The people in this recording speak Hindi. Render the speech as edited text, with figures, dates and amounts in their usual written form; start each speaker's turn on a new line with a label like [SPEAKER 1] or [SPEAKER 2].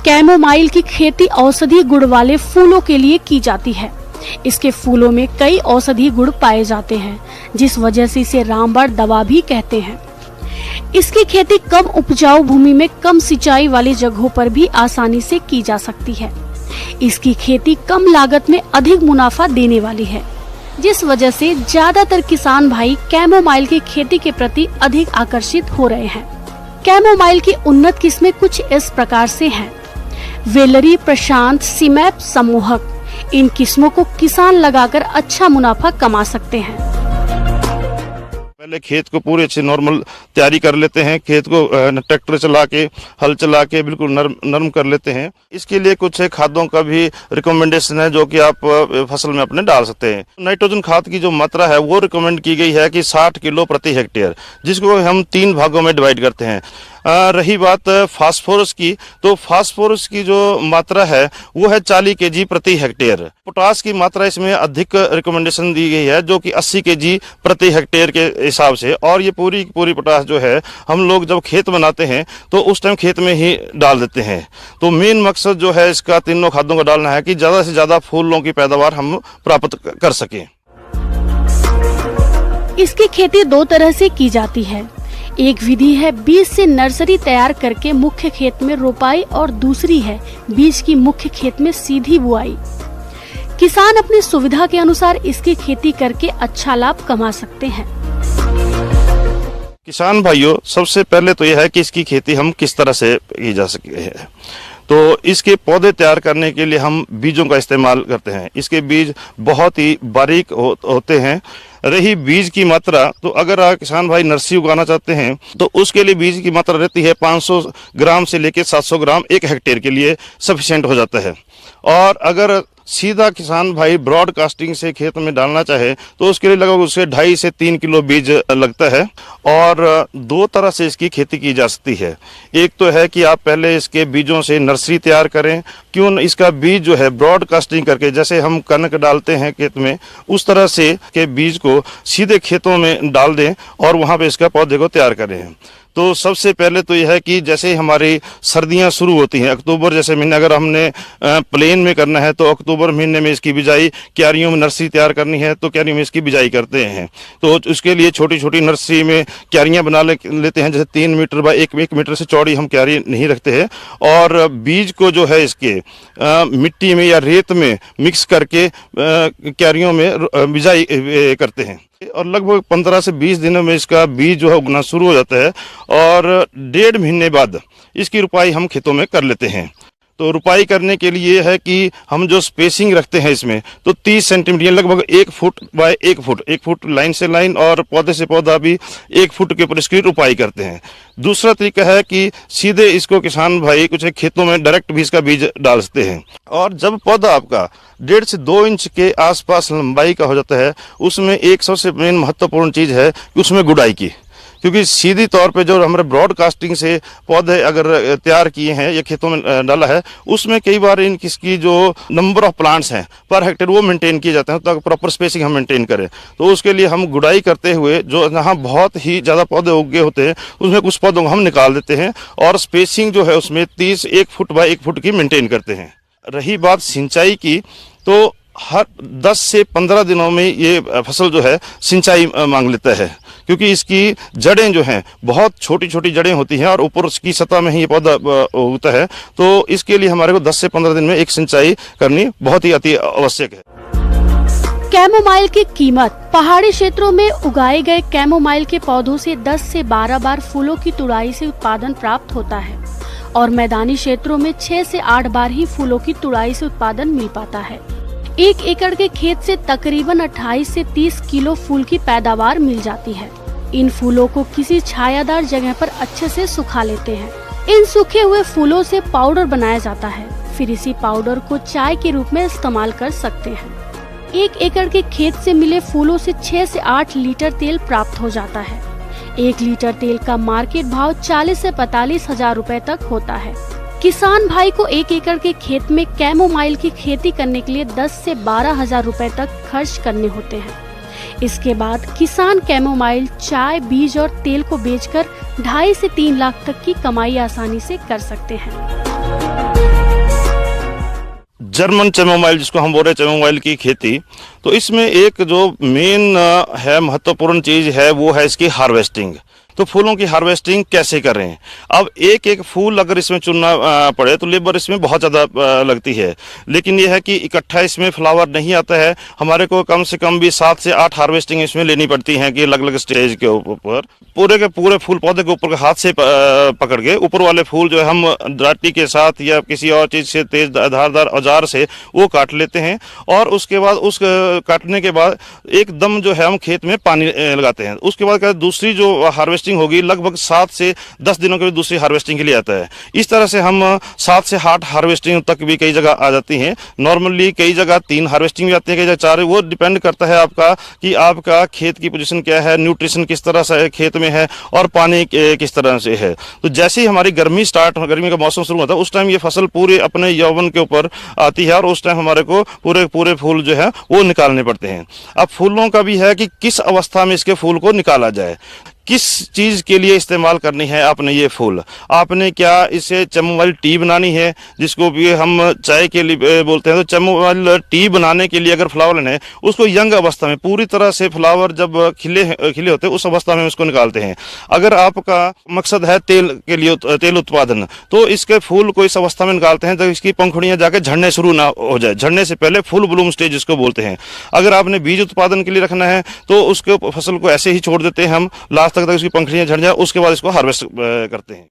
[SPEAKER 1] कैमोमाइल की खेती औषधीय गुण वाले फूलों के लिए की जाती है। इसके फूलों में कई औषधीय गुण पाए जाते हैं, जिस वजह से इसे रामबाण दवा भी कहते हैं। इसकी खेती कम उपजाऊ भूमि में कम सिंचाई वाली जगहों पर भी आसानी से की जा सकती है। इसकी खेती कम लागत में अधिक मुनाफा देने वाली है, जिस वजह से ज्यादातर किसान भाई कैमोमाइल की खेती के प्रति अधिक आकर्षित हो रहे हैं। कैमोमाइल की उन्नत किस्में कुछ इस प्रकार से हैं। वेलरी, प्रशांत, सीमैप, सम्मोहक। इन किस्मों को किसान लगाकर अच्छा मुनाफा कमा सकते हैं।
[SPEAKER 2] पहले खेत को पूरे अच्छे नॉर्मल तैयारी कर लेते हैं। खेत को ट्रैक्टर चला के, हल चला के बिल्कुल नरम कर लेते हैं। इसके लिए कुछ खादों का भी रिकमेंडेशन है जो कि आप फसल में अपने डाल सकते हैं। नाइट्रोजन खाद की जो मात्रा है वो रिकमेंड की गई है कि 60 किलो प्रति हेक्टेयर, जिसको हम 3 भागों में डिवाइड करते हैं। रही बात फास्फोरस की, तो फास्फोरस की जो मात्रा है वो है 40 केजी प्रति हेक्टेयर। पोटास की मात्रा इसमें अधिक रिकमेंडेशन दी गई है जो कि 80 केजी प्रति हेक्टेयर के हिसाब से। और ये पूरी पोटास जो है हम लोग जब खेत बनाते हैं तो उस टाइम खेत में ही डाल देते हैं। तो मेन मकसद जो है इसका तीनों खादों का डालना है कि ज्यादा से ज्यादा फूलों की पैदावार हम प्राप्त कर सकें।
[SPEAKER 1] इसकी खेती 2 तरह से की जाती है। एक विधि है बीज से नर्सरी तैयार करके मुख्य खेत में रोपाई, और दूसरी है बीज की मुख्य खेत में सीधी बुआई। किसान अपनी सुविधा के अनुसार इसकी खेती करके अच्छा लाभ कमा सकते हैं।
[SPEAKER 2] किसान भाइयों, सबसे पहले तो यह है कि इसकी खेती हम किस तरह से की जा सके है। तो इसके पौधे तैयार करने के लिए हम बीजों का इस्तेमाल करते हैं। इसके बीज बहुत ही बारीक होते हैं। रही बीज की मात्रा, तो अगर आप किसान भाई नर्सरी उगाना चाहते हैं तो उसके लिए बीज की मात्रा रहती है 500 ग्राम से लेकर 700 ग्राम 1 हेक्टेयर के लिए सफिशिएंट हो जाता है। और अगर सीधा किसान भाई ब्रॉडकास्टिंग से खेत में डालना चाहे तो उसके लिए लगभग उससे 2.5 से 3 किलो बीज लगता है। और 2 तरह से इसकी खेती की जा सकती है। एक तो है कि आप पहले इसके बीजों से नर्सरी तैयार करें। क्यों न इसका बीज जो है ब्रॉडकास्टिंग करके, जैसे हम कनक डालते हैं खेत में, उस तरह से के बीज को सीधे खेतों में डाल दें और वहां पे इसका पौधे को तैयार करें। तो सबसे पहले तो यह है कि जैसे हमारी सर्दियां शुरू होती हैं, अक्टूबर जैसे महीने अगर हमने प्लेन में करना है तो अक्टूबर महीने में इसकी बिजाई, क्यारियों में नर्सरी तैयार करनी है तो क्यारियों में इसकी बिजाई करते हैं। तो उसके लिए छोटी छोटी नर्सरी में क्यारियां बना लेते हैं। जैसे 3 मीटर बाय 1 मीटर से चौड़ी हम क्यारी नहीं रखते हैं। और बीज को जो है इसके मिट्टी में या रेत में मिक्स करके क्यारियों में बिजाई करते हैं। और लगभग 15 से 20 दिनों में इसका बीज जो है उगना शुरू हो जाता है। और 1.5 महीने बाद इसकी रुपाई हम खेतों में कर लेते हैं। तो रुपाई करने के लिए है कि हम जो स्पेसिंग रखते हैं इसमें, तो 30 सेंटीमीटर लगभग 1 foot by 1 foot, 1 foot line से लाइन और पौधे से पौधा भी 1 फुट के ऊपर इसकी रुपाई करते हैं। दूसरा तरीका है कि सीधे इसको किसान भाई कुछ खेतों में डायरेक्ट भी इसका बीज डाल सकते हैं। और जब पौधा आपका 1.5 से 2 इंच के आसपास लंबाई का हो जाता है, उसमें एक सबसे मेन महत्वपूर्ण चीज है कि उसमें गुड़ाई की। क्योंकि सीधी तौर पे जो हमारे ब्रॉडकास्टिंग से पौधे अगर तैयार किए हैं या खेतों में डाला है, उसमें कई बार इसकी जो नंबर ऑफ प्लांट्स हैं पर हेक्टेयर वो मेंटेन किए जाते हैं, तो प्रॉपर स्पेसिंग हम मेंटेन करें। तो उसके लिए हम गुड़ाई करते हुए जो जहाँ बहुत ही ज़्यादा पौधे उगे होते हैं उसमें कुछ पौधों को हम निकाल देते हैं और स्पेसिंग जो है उसमें 1 फुट बाय 1 फुट की मेंटेन करते हैं। रही बात सिंचाई की, तो हर 10 से 15 दिनों में ये फसल जो है सिंचाई मांग लेता है। क्योंकि इसकी जड़ें जो हैं बहुत छोटी छोटी जड़ें होती हैं और ऊपर उसकी सतह में ही ये पौधा उगता है। तो इसके लिए हमारे को 10 से 15 दिन में एक सिंचाई करनी बहुत ही अति आवश्यक है।
[SPEAKER 1] कैमोमाइल की कीमत। पहाड़ी क्षेत्रों में उगाए गए कैमोमाइल के पौधों से 10 से 12 बार फूलों की तुड़ाई से उत्पादन प्राप्त होता है और मैदानी क्षेत्रों में 6 से 8 बार ही फूलों की तुड़ाई से उत्पादन मिल पाता है। 1 एकड़ के खेत से तकरीबन 28 से 30 किलो फूल की पैदावार मिल जाती है। इन फूलों को किसी छायादार जगह पर अच्छे से सुखा लेते हैं। इन सूखे हुए फूलों से पाउडर बनाया जाता है। फिर इसी पाउडर को चाय के रूप में इस्तेमाल कर सकते हैं। 1 एकड़ के खेत से मिले फूलों से 6 से 8 लीटर तेल प्राप्त हो जाता है। 1 लीटर तेल का मार्केट भाव 40 से 45 हजार रुपए तक होता है। किसान भाई को 1 एकड़ के खेत में कैमोमाइल की खेती करने के लिए 10 से 12 हजार रुपए तक खर्च करने होते हैं। इसके बाद किसान कैमोमाइल, चाय, बीज और तेल को बेचकर 2.5 से 3 लाख तक की कमाई आसानी से कर सकते हैं।
[SPEAKER 2] जर्मन चैमोमाइल जिसको हम बोल रहे हैं चैमोमाइल की खेती, तो इसमें एक जो मेन है महत्वपूर्ण चीज है वो है इसकी हार्वेस्टिंग। तो फूलों की हार्वेस्टिंग कैसे करें? अब एक एक फूल अगर इसमें चुनना पड़े तो लेबर इसमें बहुत ज़्यादा लगती है, लेकिन यह है कि इकट्ठा इसमें फ्लावर नहीं आता है। हमारे को कम से कम भी 7 से 8 हार्वेस्टिंग इसमें लेनी पड़ती हैं कि अलग अलग स्टेज के ऊपर पूरे के पूरे फूल पौधे के ऊपर हाथ से पकड़ के ऊपर वाले फूल जो है हम दराटी के साथ या किसी और चीज़ से तेज धारदार औजार से वो काट लेते हैं, और उसके बाद उस काटने के बाद एकदम जो है हम खेत में पानी लगाते हैं। उसके बाद क्या दूसरी जो हार्वेस्टिंग होगी लगभग 7 से 10 दिनों के लिए दूसरी हार्वेस्टिंग के लिए आता है। इस तरह से हम 7 से 8 हार्वेस्टिंग तक भी कई जगह आ जाती हैं। नॉर्मली कई जगह 3 हार्वेस्टिंग भी आती है, कई जगह 4। वो डिपेंड करता है आपका कि आपका खेत की पोजीशन क्या है, न्यूट्रिशन किस तरह से खेत में है और पानी किस तरह से है। तो जैसे ही हमारी गर्मी का मौसम शुरू होता है उस टाइम ये फसल पूरे अपने यौवन के ऊपर आती है और उस टाइम हमारे को पूरे फूल जो है वो निकालने पड़ते हैं। अब फूलों का भी है कि किस अवस्था में इसके फूल को निकाला जाए, किस चीज़ के लिए इस्तेमाल करनी है आपने ये फूल। आपने क्या इसे चैमोमाइल टी बनानी है जिसको भी हम चाय के लिए बोलते हैं, तो चैमोमाइल टी बनाने के लिए अगर फ्लावर लेना है उसको यंग अवस्था में पूरी तरह से फ्लावर जब खिले होते हैं उस अवस्था में उसको निकालते हैं। अगर आपका मकसद है तेल के लिए तेल उत्पादन, तो इसके फूल को इस अवस्था में निकालते हैं जब इसकी पंखुड़ियाँ जाके झड़ने शुरू ना हो जाए, झड़ने से पहले फुल ब्लूम स्टेज जिसको बोलते हैं। अगर आपने बीज उत्पादन के लिए रखना है तो उसके फसल को ऐसे ही छोड़ देते हैं हम लास्ट तक उसकी पंखुड़ियां झड़ जाए, उसके बाद इसको हार्वेस्ट करते हैं।